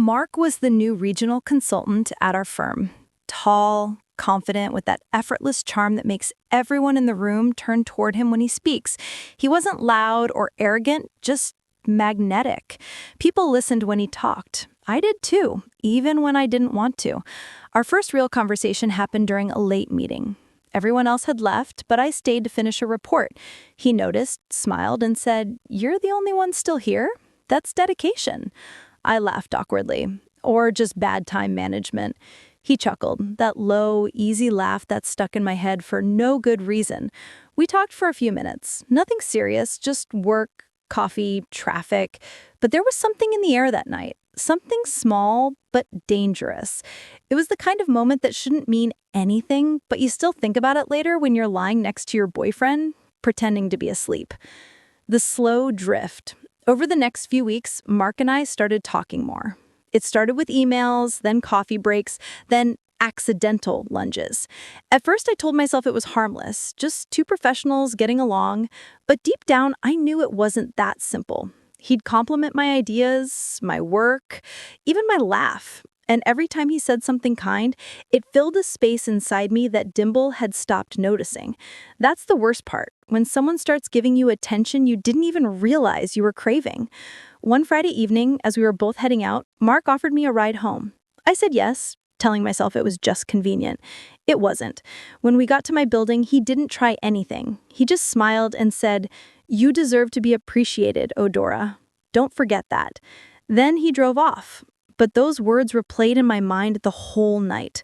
Mark was the new regional consultant at our firm. Tall, confident, with that effortless charm that makes everyone in the room turn toward him when he speaks. He wasn't loud or arrogant, just magnetic. People listened when he talked. I did too, even when I didn't want to. Our first real conversation happened during a late meeting. Everyone else had left, but I stayed to finish a report. He noticed, smiled, and said, "You're the only one still here? That's dedication." I laughed awkwardly, or just bad time management. He chuckled, that low, easy laugh that stuck in my head for no good reason. We talked for a few minutes. Nothing serious, just work, coffee, traffic. But there was something in the air that night. Something small, but dangerous. It was the kind of moment that shouldn't mean anything, but you still think about it later when you're lying next to your boyfriend, pretending to be asleep. The slow drift. Over the next few weeks, Mark and I started talking more. It started with emails, then coffee breaks, then accidental lunges. At first, I told myself it was harmless, just two professionals getting along, but deep down, I knew it wasn't that simple. He'd compliment my ideas, my work, even my laugh. And every time he said something kind, it filled a space inside me that Dimbul had stopped noticing. That's the worst part, when someone starts giving you attention you didn't even realize you were craving. One Friday evening, as we were both heading out, Mark offered me a ride home. I said yes, telling myself it was just convenient. It wasn't. When we got to my building, he didn't try anything. He just smiled and said, "You deserve to be appreciated, Odora. Don't forget that." Then he drove off. But those words replayed in my mind the whole night.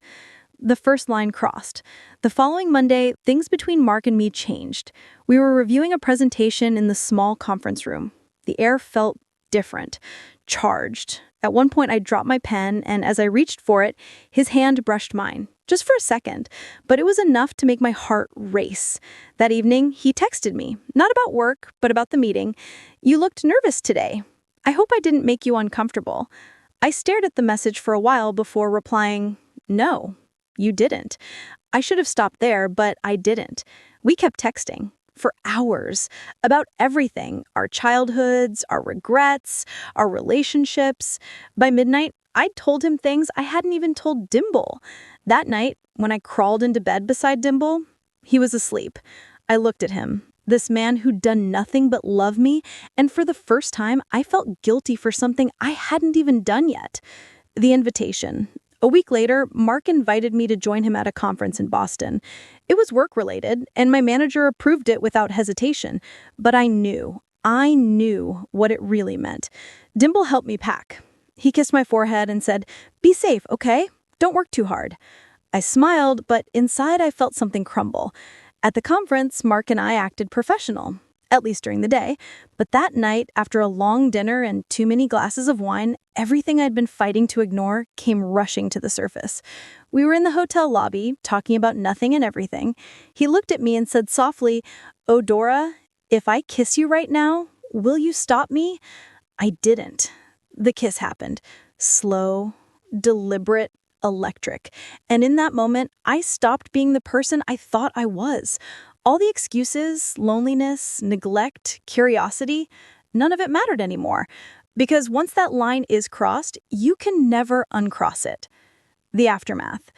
The first line crossed. The following Monday, things between Mark and me changed. We were reviewing a presentation in the small conference room. The air felt different, charged. At one point, I dropped my pen, and as I reached for it, his hand brushed mine, just for a second, but it was enough to make my heart race. That evening, he texted me, not about work, but about the meeting. "You looked nervous today. I hope I didn't make you uncomfortable." I stared at the message for a while before replying, "No, you didn't." I should have stopped there, but I didn't. We kept texting for hours about everything, our childhoods, our regrets, our relationships. By midnight, I'd told him things I hadn't even told Dimbul. That night, when I crawled into bed beside Dimbul, he was asleep. I looked at him. This man who'd done nothing but love me, and for the first time, I felt guilty for something I hadn't even done yet. The invitation. A week later, Mark invited me to join him at a conference in Boston. It was work-related, and my manager approved it without hesitation. But I knew what it really meant. Dimbul helped me pack. He kissed my forehead and said, "Be safe, okay? Don't work too hard." I smiled, but inside I felt something crumble. At the conference, Mark and I acted professional, at least during the day. But that night, after a long dinner and too many glasses of wine, everything I'd been fighting to ignore came rushing to the surface. We were in the hotel lobby, talking about nothing and everything. He looked at me and said softly, "Odora, if I kiss you right now, will you stop me?" I didn't. The kiss happened. Slow, deliberate, electric. And in that moment, I stopped being the person I thought I was. All the excuses, loneliness, neglect, curiosity, none of it mattered anymore. Because once that line is crossed, you can never uncross it. The aftermath.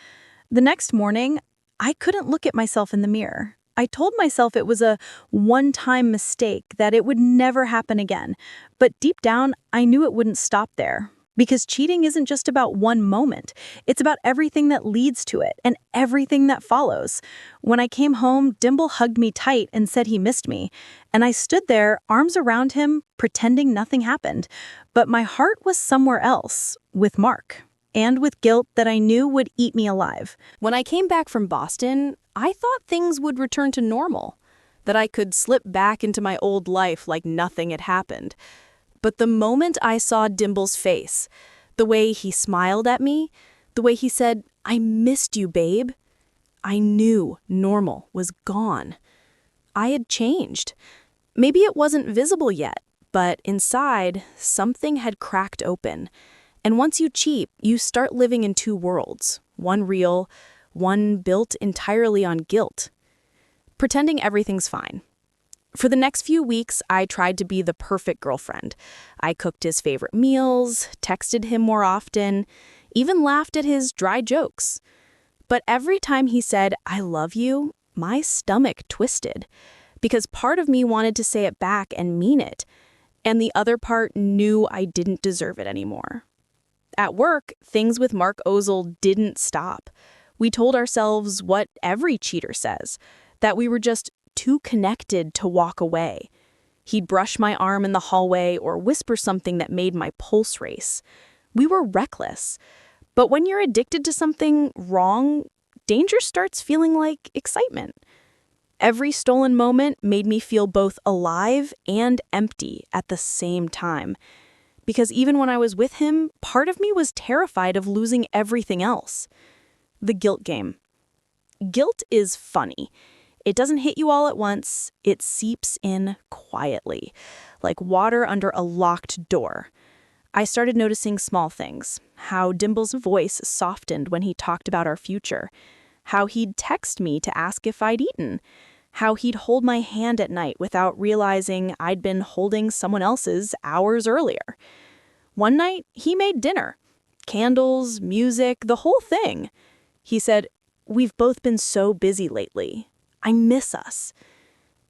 The next morning, I couldn't look at myself in the mirror. I told myself it was a one-time mistake, that it would never happen again. But deep down, I knew it wouldn't stop there. Because cheating isn't just about one moment. It's about everything that leads to it and everything that follows. When I came home, Dimbul hugged me tight and said he missed me. And I stood there, arms around him, pretending nothing happened. But my heart was somewhere else, with Mark. And with guilt that I knew would eat me alive. When I came back from Boston, I thought things would return to normal. That I could slip back into my old life like nothing had happened. But the moment I saw Dimbul's face, the way he smiled at me, the way he said, "I missed you, babe," I knew normal was gone. I had changed. Maybe it wasn't visible yet, but inside, something had cracked open. And once you cheat, you start living in two worlds, one real, one built entirely on guilt. Pretending everything's fine. For the next few weeks, I tried to be the perfect girlfriend. I cooked his favorite meals, texted him more often, even laughed at his dry jokes. But every time he said, "I love you," my stomach twisted, because part of me wanted to say it back and mean it, and the other part knew I didn't deserve it anymore. At work, things with Mark Osil didn't stop. We told ourselves what every cheater says, that we were just too connected to walk away. He'd brush my arm in the hallway or whisper something that made my pulse race. We were reckless. But when you're addicted to something wrong, danger starts feeling like excitement. Every stolen moment made me feel both alive and empty at the same time. Because even when I was with him, part of me was terrified of losing everything else. The guilt game. Guilt is funny. It doesn't hit you all at once. It seeps in quietly, like water under a locked door. I started noticing small things, how Dimbul's voice softened when he talked about our future, how he'd text me to ask if I'd eaten, how he'd hold my hand at night without realizing I'd been holding someone else's hours earlier. One night, he made dinner. Candles, music, the whole thing. He said, "We've both been so busy lately. I miss us."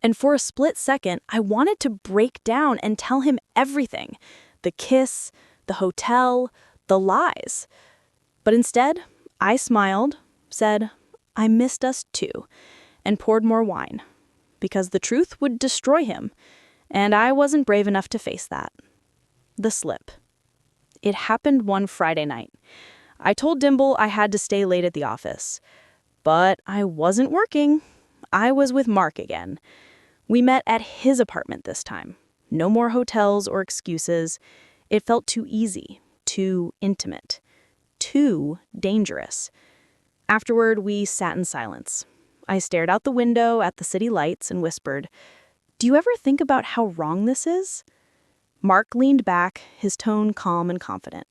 And for a split second, I wanted to break down and tell him everything. The kiss, the hotel, the lies. But instead, I smiled, said, "I missed us too," and poured more wine. Because the truth would destroy him, and I wasn't brave enough to face that. The slip. It happened one Friday night. I told Dimbul I had to stay late at the office. But I wasn't working. I was with Mark again. We met at his apartment this time. No more hotels or excuses. It felt too easy, too intimate, too dangerous. Afterward, we sat in silence. I stared out the window at the city lights and whispered, "Do you ever think about how wrong this is?" Mark leaned back, his tone calm and confident.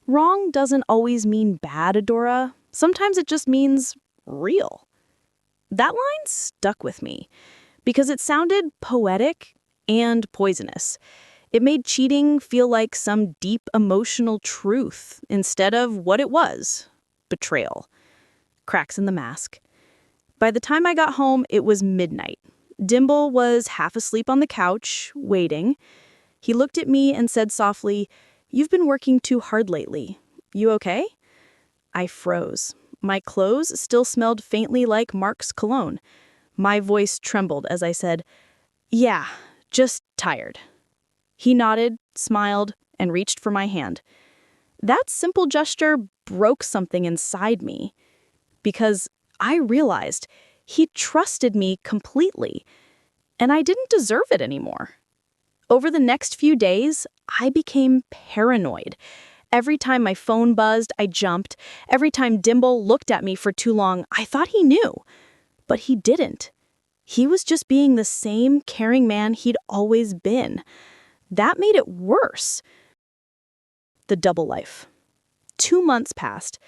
"Wrong doesn't always mean bad, Odora. Sometimes it just means real." That line stuck with me because it sounded poetic and poisonous. It made cheating feel like some deep emotional truth instead of what it was, betrayal. Cracks in the mask. By the time I got home, it was midnight. Dimbul was half asleep on the couch, waiting. He looked at me and said softly, "You've been working too hard lately. You okay?" I froze. My clothes still smelled faintly like Mark's cologne. My voice trembled as I said, "Yeah, just tired." He nodded, smiled, and reached for my hand. That simple gesture broke something inside me, because I realized he trusted me completely, and I didn't deserve it anymore. Over the next few days, I became paranoid. Every time my phone buzzed, I jumped. Every time Dimbul looked at me for too long, I thought he knew. But he didn't. He was just being the same caring man he'd always been. That made it worse. The double life. 2 months passed.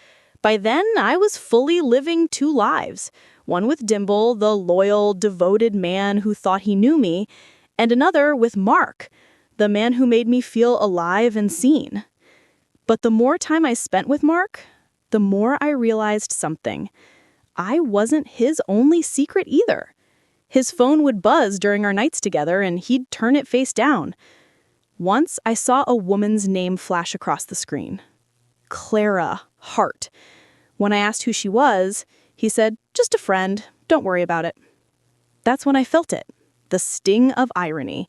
By then, I was fully living 2 lives. One with Dimbul, the loyal, devoted man who thought he knew me, and another with Mark, the man who made me feel alive and seen. But the more time I spent with Mark, the more I realized something. I wasn't his only secret either. His phone would buzz during our nights together, and he'd turn it face down. Once, I saw a woman's name flash across the screen. Clara Hart. When I asked who she was, he said, "Just a friend. Don't worry about it." That's when I felt it. The sting of irony.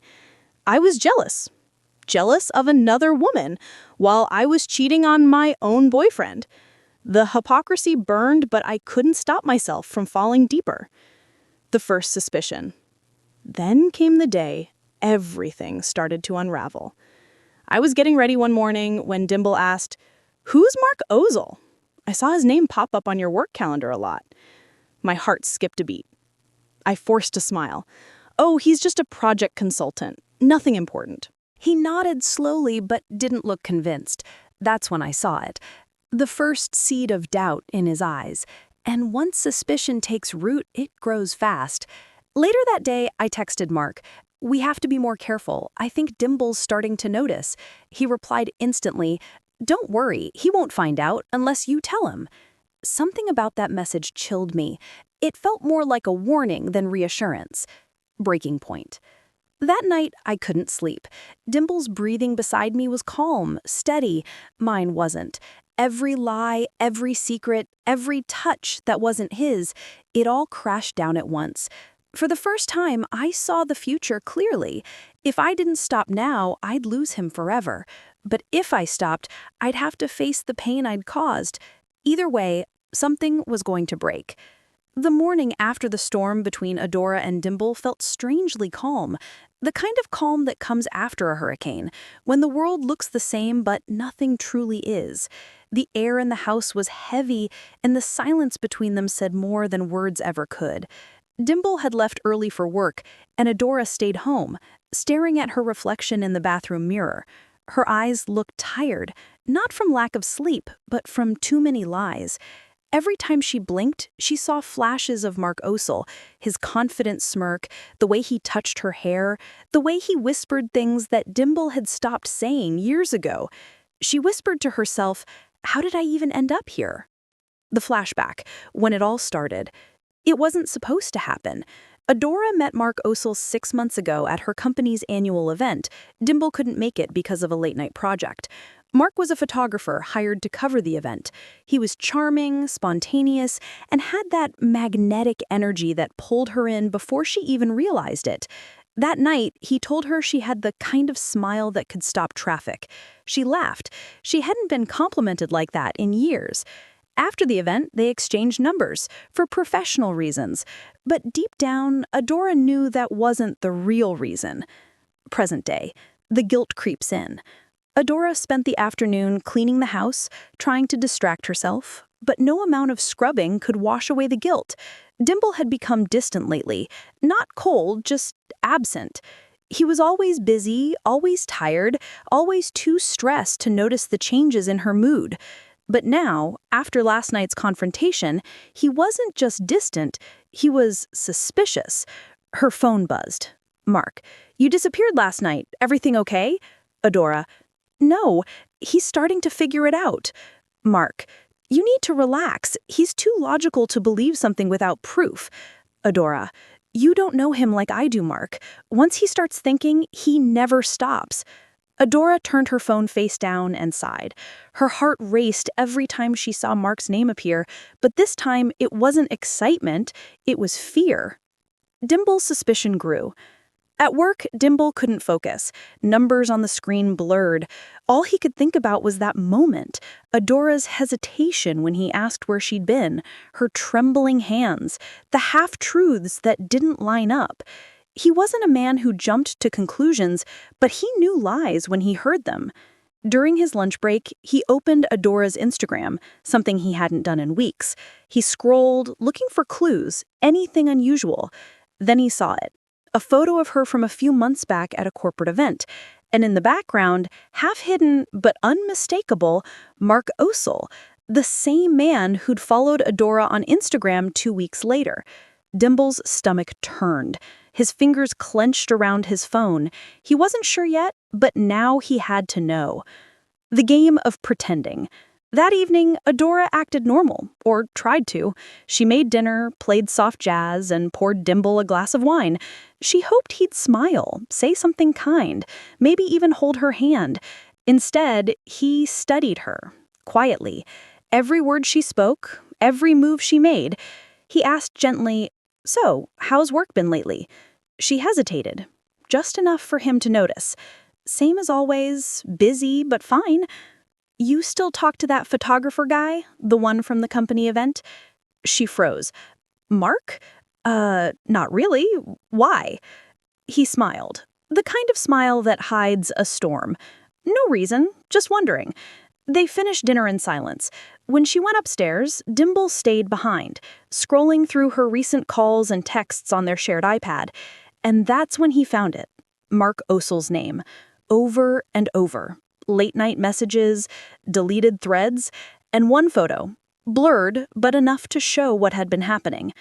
I was jealous. Jealous of another woman while I was cheating on my own boyfriend. The hypocrisy burned, but I couldn't stop myself from falling deeper. The first suspicion. Then came the day everything started to unravel. I was getting ready one morning when Dimbul asked, "Who's Mark Osil? I saw his name pop up on your work calendar a lot." My heart skipped a beat. I forced a smile. "Oh, he's just a project consultant. Nothing important." He nodded slowly but didn't look convinced. That's when I saw it. The first seed of doubt in his eyes. And once suspicion takes root, it grows fast. Later that day, I texted Mark. "We have to be more careful. I think Dimbul's starting to notice." He replied instantly, "Don't worry, he won't find out unless you tell him." Something about that message chilled me. It felt more like a warning than reassurance. Breaking point. That night, I couldn't sleep. Dimble's breathing beside me was calm, steady. Mine wasn't. Every lie, every secret, every touch that wasn't his, it all crashed down at once. For the first time, I saw the future clearly. If I didn't stop now, I'd lose him forever. But if I stopped, I'd have to face the pain I'd caused. Either way, something was going to break. The morning after the storm between Odora and Dimbul felt strangely calm. The kind of calm that comes after a hurricane, when the world looks the same but nothing truly is. The air in the house was heavy, and the silence between them said more than words ever could. Dimbul had left early for work, and Odora stayed home, staring at her reflection in the bathroom mirror. Her eyes looked tired, not from lack of sleep, but from too many lies. Every time she blinked, she saw flashes of Mark Osil, his confident smirk, the way he touched her hair, the way he whispered things that Dimbul had stopped saying years ago. She whispered to herself, "How did I even end up here?" The flashback, when it all started. It wasn't supposed to happen. Odora met Mark Osil 6 months ago at her company's annual event. Dimbul couldn't make it because of a late-night project. Mark was a photographer hired to cover the event. He was charming, spontaneous, and had that magnetic energy that pulled her in before she even realized it. That night, he told her she had the kind of smile that could stop traffic. She laughed. She hadn't been complimented like that in years. After the event, they exchanged numbers for professional reasons. But deep down, Odora knew that wasn't the real reason. Present day, the guilt creeps in. Odora spent the afternoon cleaning the house, trying to distract herself, but no amount of scrubbing could wash away the guilt. Dimbul had become distant lately, not cold, just absent. He was always busy, always tired, always too stressed to notice the changes in her mood. But now, after last night's confrontation, he wasn't just distant, he was suspicious. Her phone buzzed. "Mark, you disappeared last night. Everything okay?" Odora, "No, he's starting to figure it out." Mark, "You need to relax. He's too logical to believe something without proof." Odora, "You don't know him like I do, Mark. Once he starts thinking, he never stops." Odora turned her phone face down and sighed. Her heart raced every time she saw Mark's name appear, but this time it wasn't excitement, it was fear. Dimbul's suspicion grew. At work, Dimbul couldn't focus. Numbers on the screen blurred. All he could think about was that moment, Odora's hesitation when he asked where she'd been, her trembling hands, the half-truths that didn't line up. He wasn't a man who jumped to conclusions, but he knew lies when he heard them. During his lunch break, he opened Odora's Instagram, something he hadn't done in weeks. He scrolled, looking for clues, anything unusual. Then he saw it. A photo of her from a few months back at a corporate event. And in the background, half-hidden but unmistakable, Mark Osil, the same man who'd followed Odora on Instagram 2 weeks later. Dimbul's stomach turned. His fingers clenched around his phone. He wasn't sure yet, but now he had to know. The game of pretending. That evening, Odora acted normal, or tried to. She made dinner, played soft jazz, and poured Dimbul a glass of wine. She hoped he'd smile, say something kind, maybe even hold her hand. Instead, he studied her, quietly. Every word she spoke, every move she made. He asked gently, "So, how's work been lately?" She hesitated, just enough for him to notice. "Same as always, busy, but fine." "You still talk to that photographer guy, the one from the company event?" She froze. "Mark? Not really. Why?" He smiled, the kind of smile that hides a storm. "No reason, just wondering." They finished dinner in silence. When she went upstairs, Dimbul stayed behind, scrolling through her recent calls and texts on their shared iPad. And that's when he found it. Mark Osil's name. Over and over. Late-night messages, deleted threads, and one photo. Blurred, but enough to show what had been happening.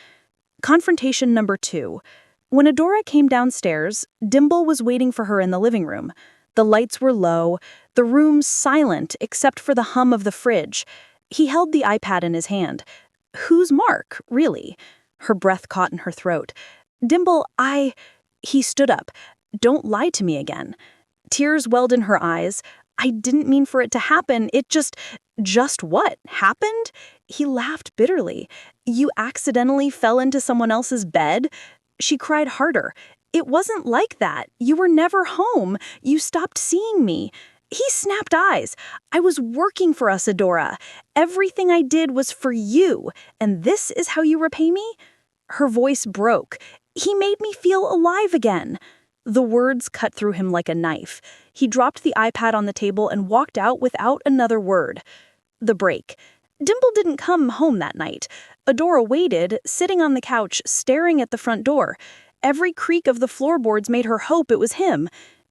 Confrontation number 2. When Odora came downstairs, Dimbul was waiting for her in the living room. The lights were low, the room silent except for the hum of the fridge. He held the iPad in his hand. Who's Mark, really? Her breath caught in her throat. Dimbul, He stood up. Don't lie to me again. Tears welled in her eyes. I didn't mean for it to happen. It just what happened? He laughed bitterly. You accidentally fell into someone else's bed? She cried harder. It wasn't like that. You were never home. You stopped seeing me. He snapped eyes. I was working for us, Odora. Everything I did was for you. And this is how you repay me? Her voice broke. He made me feel alive again. The words cut through him like a knife. He dropped the iPad on the table and walked out without another word. The break. Dimbul didn't come home that night. Odora waited, sitting on the couch, staring at the front door. Every creak of the floorboards made her hope it was him.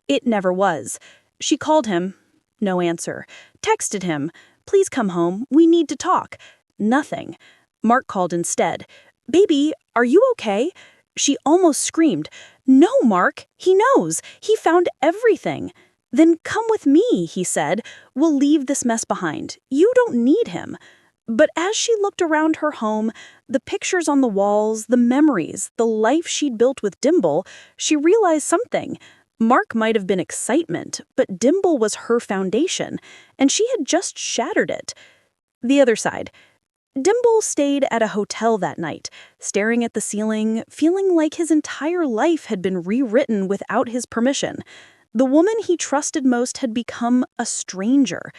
It never was. She called him. No answer. Texted him. Please come home. We need to talk. Nothing. Mark called instead. Baby, are you okay? She almost screamed. No, Mark. He knows. He found everything. Then come with me, he said. We'll leave this mess behind. You don't need him. But as she looked around her home, the pictures on the walls, the memories, the life she'd built with Dimbul, she realized something. Mark might have been excitement, but Dimbul was her foundation, and she had just shattered it. The other side. Dimbul stayed at a hotel that night, staring at the ceiling, feeling like his entire life had been rewritten without his permission. The woman he trusted most had become a stranger.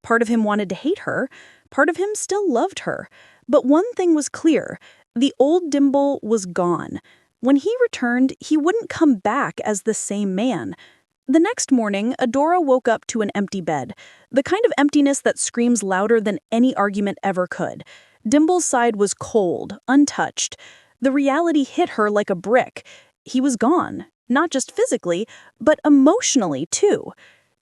Part of him wanted to hate her, part of him still loved her. But one thing was clear, the old Dimbul was gone. When he returned, he wouldn't come back as the same man. The next morning, Odora woke up to an empty bed, the kind of emptiness that screams louder than any argument ever could. Dimbul's side was cold, untouched. The reality hit her like a brick. He was gone, not just physically, but emotionally too.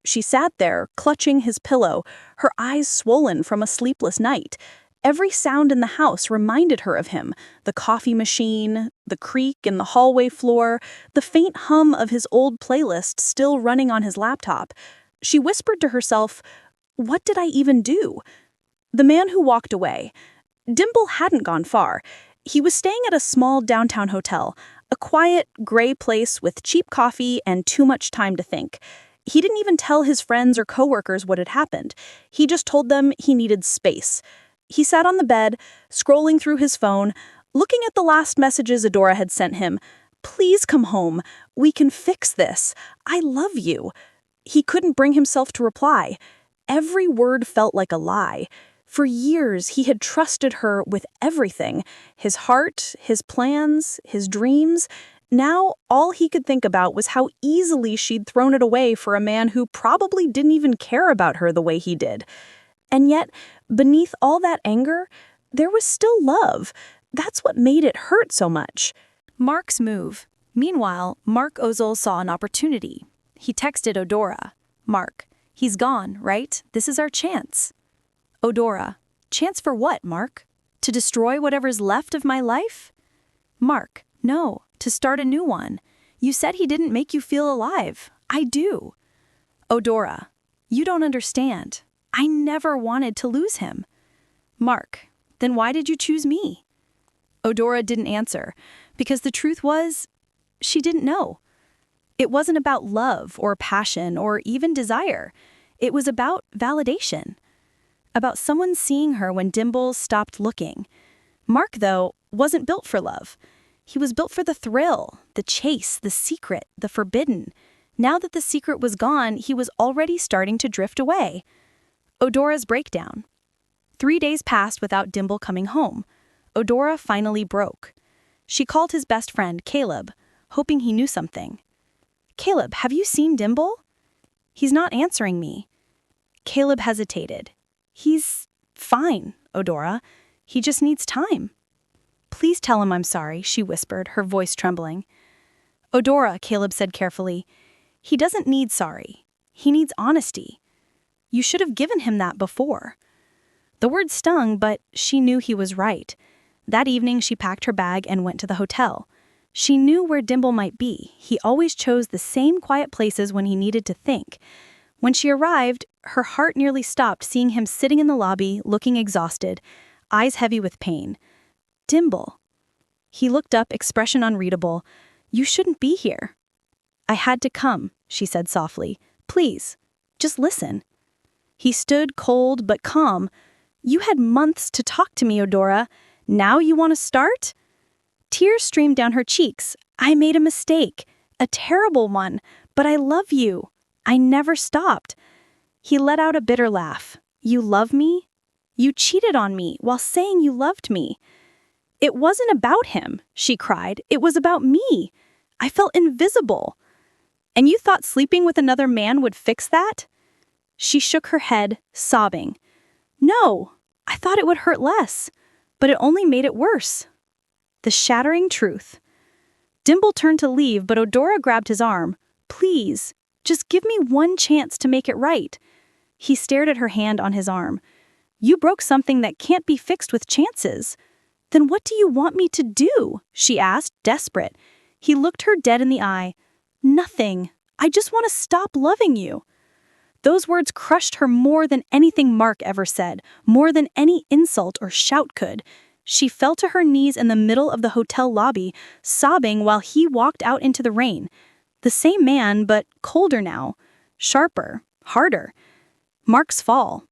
She sat there, clutching his pillow, her eyes swollen from a sleepless night. Every sound in the house reminded her of him, the coffee machine, the creak in the hallway floor, the faint hum of his old playlist still running on his laptop. She whispered to herself, what did I even do? The man who walked away. Dimbul hadn't gone far. He was staying at a small downtown hotel, a quiet, gray place with cheap coffee and too much time to think. He didn't even tell his friends or coworkers what had happened. He just told them he needed space. He sat on the bed, scrolling through his phone, looking at the last messages Odora had sent him. Please come home. We can fix this. I love you. He couldn't bring himself to reply. Every word felt like a lie. For years, he had trusted her with everything. His heart, his plans, his dreams. Now, all he could think about was how easily she'd thrown it away for a man who probably didn't even care about her the way he did. And yet, beneath all that anger, there was still love. That's what made it hurt so much. Mark's move. Meanwhile, Mark Osil saw an opportunity. He texted Odora. Mark, he's gone, right? This is our chance. Odora, chance for what, Mark? To destroy whatever's left of my life? Mark, no, to start a new one. You said he didn't make you feel alive. I do. Odora, you don't understand. I never wanted to lose him. Mark, then why did you choose me? Odora didn't answer, because the truth was, she didn't know. It wasn't about love or passion or even desire. It was about validation. About someone seeing her when Dimbul stopped looking. Mark, though, wasn't built for love. He was built for the thrill, the chase, the secret, the forbidden. Now that the secret was gone, he was already starting to drift away. Odora's breakdown. 3 days passed without Dimbul coming home. Odora finally broke. She called his best friend, Caleb, hoping he knew something. Caleb, have you seen Dimbul? He's not answering me. Caleb hesitated. He's fine, Odora. He just needs time. Please tell him I'm sorry, she whispered, her voice trembling. Odora, Caleb said carefully, he doesn't need sorry. He needs honesty. You should have given him that before. The word stung, but she knew he was right. That evening, she packed her bag and went to the hotel. She knew where Dimbul might be. He always chose the same quiet places when he needed to think. When she arrived, her heart nearly stopped seeing him sitting in the lobby, looking exhausted, eyes heavy with pain. Dimbul. He looked up, expression unreadable. You shouldn't be here. I had to come, she said softly. Please, just listen. He stood cold but calm. You had months to talk to me, Odora. Now you want to start? Tears streamed down her cheeks. I made a mistake, a terrible one, but I love you. I never stopped. He let out a bitter laugh. You love me? You cheated on me while saying you loved me. It wasn't about him, she cried. It was about me. I felt invisible. And you thought sleeping with another man would fix that? She shook her head, sobbing. No, I thought it would hurt less, but it only made it worse. The shattering truth. Dimbul turned to leave, but Odora grabbed his arm. Please, just give me one chance to make it right. He stared at her hand on his arm. You broke something that can't be fixed with chances. Then what do you want me to do? She asked, desperate. He looked her dead in the eye. Nothing. I just want to stop loving you. Those words crushed her more than anything Mark ever said, more than any insult or shout could. She fell to her knees in the middle of the hotel lobby, sobbing while he walked out into the rain. The same man, but colder now. Sharper, harder. Mark's fall.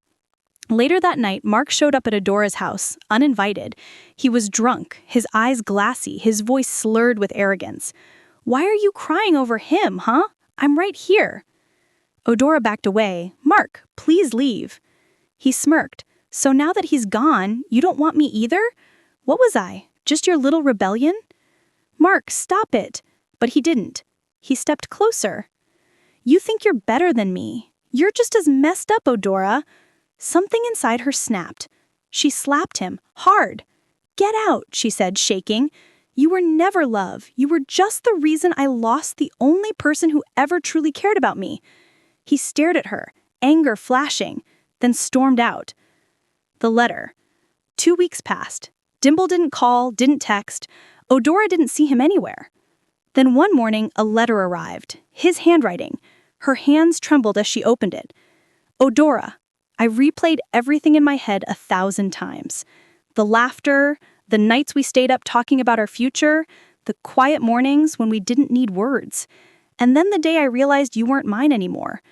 Later that night, Mark showed up at Odora's house, uninvited. He was drunk, his eyes glassy, his voice slurred with arrogance. Why are you crying over him, huh? I'm right here. Odora backed away. Mark, please leave. He smirked. So now that he's gone, you don't want me either? What was I? Just your little rebellion? Mark, stop it. But he didn't. He stepped closer. You think you're better than me. You're just as messed up, Odora. Something inside her snapped. She slapped him, hard. Get out, she said, shaking. You were never love. You were just the reason I lost the only person who ever truly cared about me. He stared at her, anger flashing, then stormed out. The letter. 2 weeks passed. Dimbul didn't call, didn't text. Odora didn't see him anywhere. Then one morning, a letter arrived. His handwriting. Her hands trembled as she opened it. Odora. I replayed everything in my head 1,000 times. The laughter, the nights we stayed up talking about our future, the quiet mornings when we didn't need words. And then the day I realized you weren't mine anymore.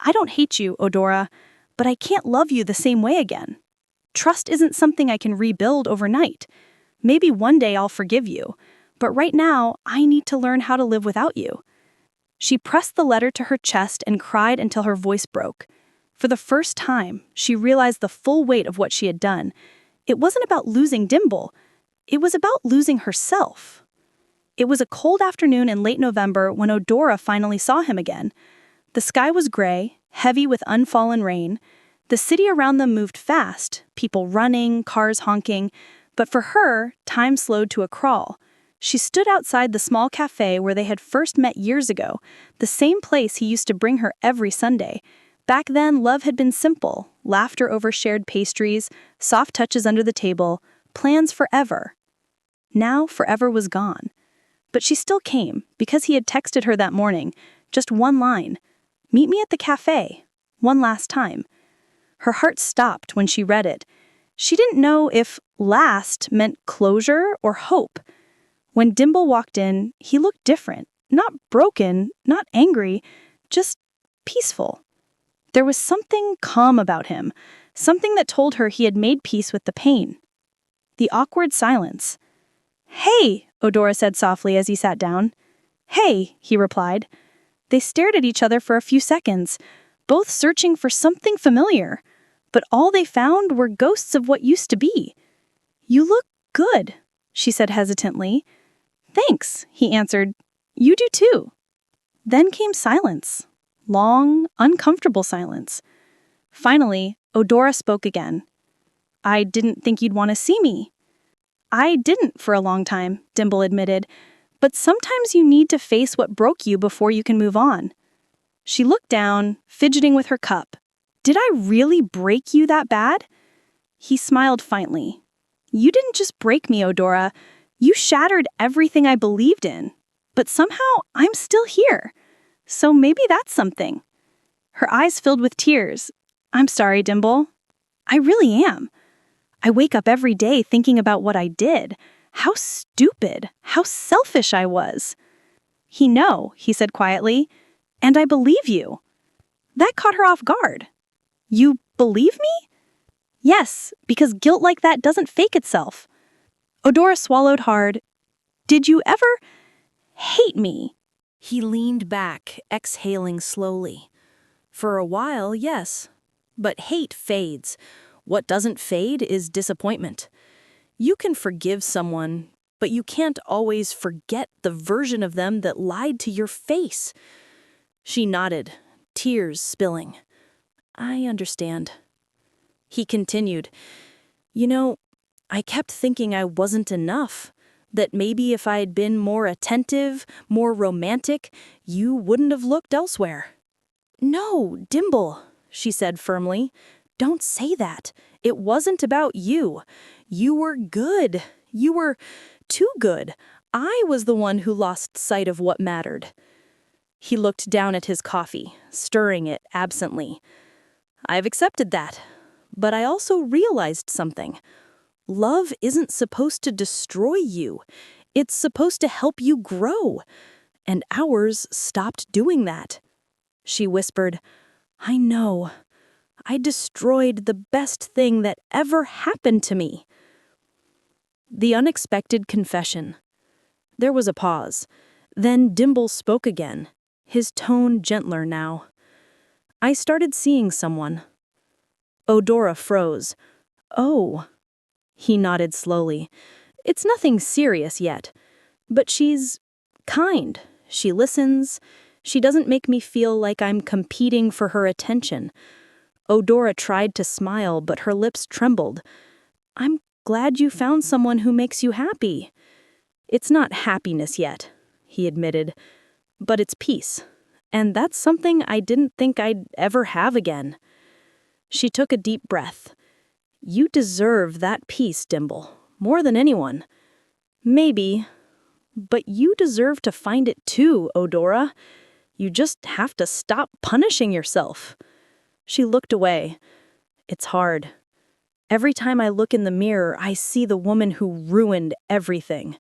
I don't hate you, Odora, but I can't love you the same way again. Trust isn't something I can rebuild overnight. Maybe one day I'll forgive you, but right now I need to learn how to live without you. She pressed the letter to her chest and cried until her voice broke. For the first time, she realized the full weight of what she had done. It wasn't about losing Dimbul. It was about losing herself. It was a cold afternoon in late November when Odora finally saw him again. The sky was gray, heavy with unfallen rain. The city around them moved fast, people running, cars honking. But for her, time slowed to a crawl. She stood outside the small cafe where they had first met years ago, the same place he used to bring her every Sunday. Back then, love had been simple, laughter over shared pastries, soft touches under the table, plans forever. Now, forever was gone. But she still came, because he had texted her that morning, just one line. Meet me at the cafe, one last time. Her heart stopped when she read it. She didn't know if last meant closure or hope. When Dimbul walked in, he looked different, not broken, not angry, just peaceful. There was something calm about him, something that told her he had made peace with the pain. The awkward silence. Hey, Odora said softly as he sat down. Hey, he replied. They stared at each other for a few seconds, both searching for something familiar, but all they found were ghosts of what used to be. You look good, she said hesitantly. Thanks, he answered. You do too. Then came silence. Long, uncomfortable silence. Finally, Odora spoke again. I didn't think you'd want to see me. I didn't for a long time, Dimbul admitted, but sometimes you need to face what broke you before you can move on. She looked down, fidgeting with her cup. Did I really break you that bad? He smiled faintly. You didn't just break me, Odora. You shattered everything I believed in, but somehow I'm still here. So maybe that's something." Her eyes filled with tears. "I'm sorry, Dimbul. I really am. I wake up every day thinking about what I did. How stupid, how selfish I was." "No," he said quietly, "and I believe you." That caught her off guard. "You believe me?" "Yes, because guilt like that doesn't fake itself." Odora swallowed hard. "Did you ever hate me?" He leaned back, exhaling slowly. "For a while, yes. But hate fades. What doesn't fade is disappointment. You can forgive someone, but you can't always forget the version of them that lied to your face." She nodded, tears spilling. "I understand." He continued, "I kept thinking I wasn't enough, that maybe if I'd been more attentive, more romantic, you wouldn't have looked elsewhere." "No, Dimbul," she said firmly. "Don't say that. It wasn't about you. You were good. You were too good. I was the one who lost sight of what mattered." He looked down at his coffee, stirring it absently. "I've accepted that. But I also realized something. Love isn't supposed to destroy you. It's supposed to help you grow. And ours stopped doing that." She whispered, "I know. I destroyed the best thing that ever happened to me." The unexpected confession. There was a pause. Then Dimbul spoke again, his tone gentler now. "I started seeing someone." Odora froze. "Oh." He nodded slowly. "It's nothing serious yet. But she's kind. She listens. She doesn't make me feel like I'm competing for her attention." Odora tried to smile, but her lips trembled. "I'm glad you found someone who makes you happy." "It's not happiness yet," he admitted, "but it's peace. And that's something I didn't think I'd ever have again." She took a deep breath. "You deserve that peace, Dimbul, more than anyone." "Maybe. But you deserve to find it too, Odora. You just have to stop punishing yourself." She looked away. "It's hard. Every time I look in the mirror, I see the woman who ruined everything."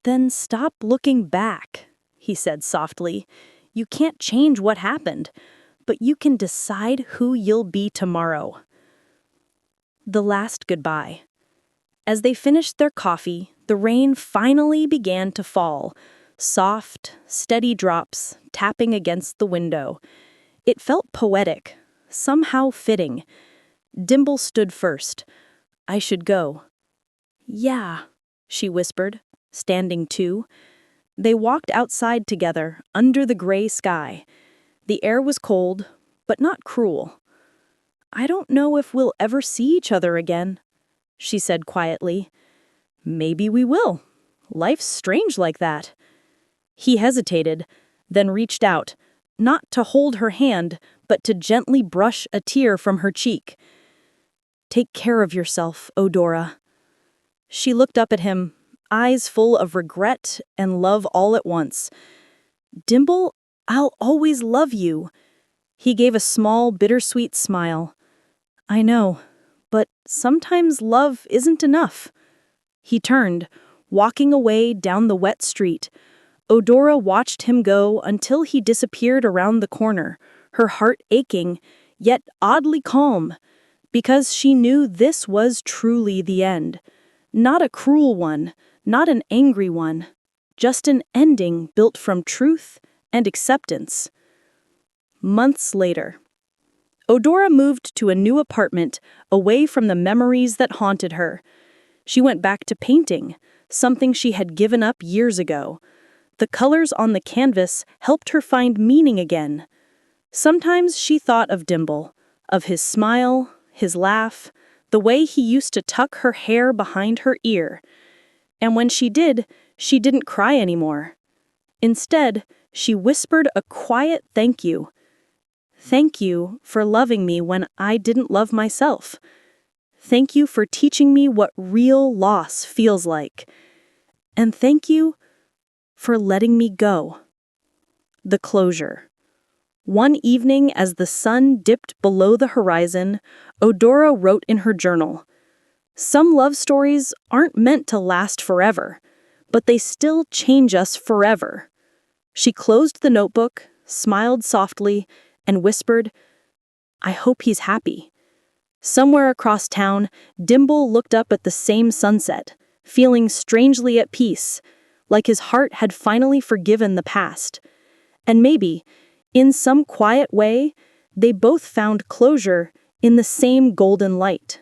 "Then stop looking back," he said softly. "You can't change what happened, but you can decide who you'll be tomorrow." The last goodbye. As they finished their coffee, the rain finally began to fall. Soft, steady drops tapping against the window. It felt poetic, somehow fitting. Dimbul stood first. "I should go." "Yeah," she whispered, standing too. They walked outside together, under the gray sky. The air was cold, but not cruel. "I don't know if we'll ever see each other again," she said quietly. "Maybe we will. Life's strange like that." He hesitated, then reached out, not to hold her hand, but to gently brush a tear from her cheek. "Take care of yourself, Odora." She looked up at him, eyes full of regret and love all at once. "Dimbul, I'll always love you." He gave a small, bittersweet smile. "I know, but sometimes love isn't enough." He turned, walking away down the wet street. Odora watched him go until he disappeared around the corner, her heart aching, yet oddly calm, because she knew this was truly the end. Not a cruel one, not an angry one, just an ending built from truth and acceptance. Months later, Odora moved to a new apartment away from the memories that haunted her. She went back to painting, something she had given up years ago. The colors on the canvas helped her find meaning again. Sometimes she thought of Dimbul, of his smile, his laugh, the way he used to tuck her hair behind her ear. And when she did, she didn't cry anymore. Instead, she whispered a quiet thank you. "Thank you for loving me when I didn't love myself. Thank you for teaching me what real loss feels like." And thank you for letting me go. The closure. One evening, as the sun dipped below the horizon, Odora wrote in her journal, "Some love stories aren't meant to last forever, but they still change us forever." She closed the notebook, smiled softly, and whispered, "I hope he's happy." Somewhere across town, Dimbul looked up at the same sunset, feeling strangely at peace, like his heart had finally forgiven the past. And maybe, in some quiet way, they both found closure in the same golden light.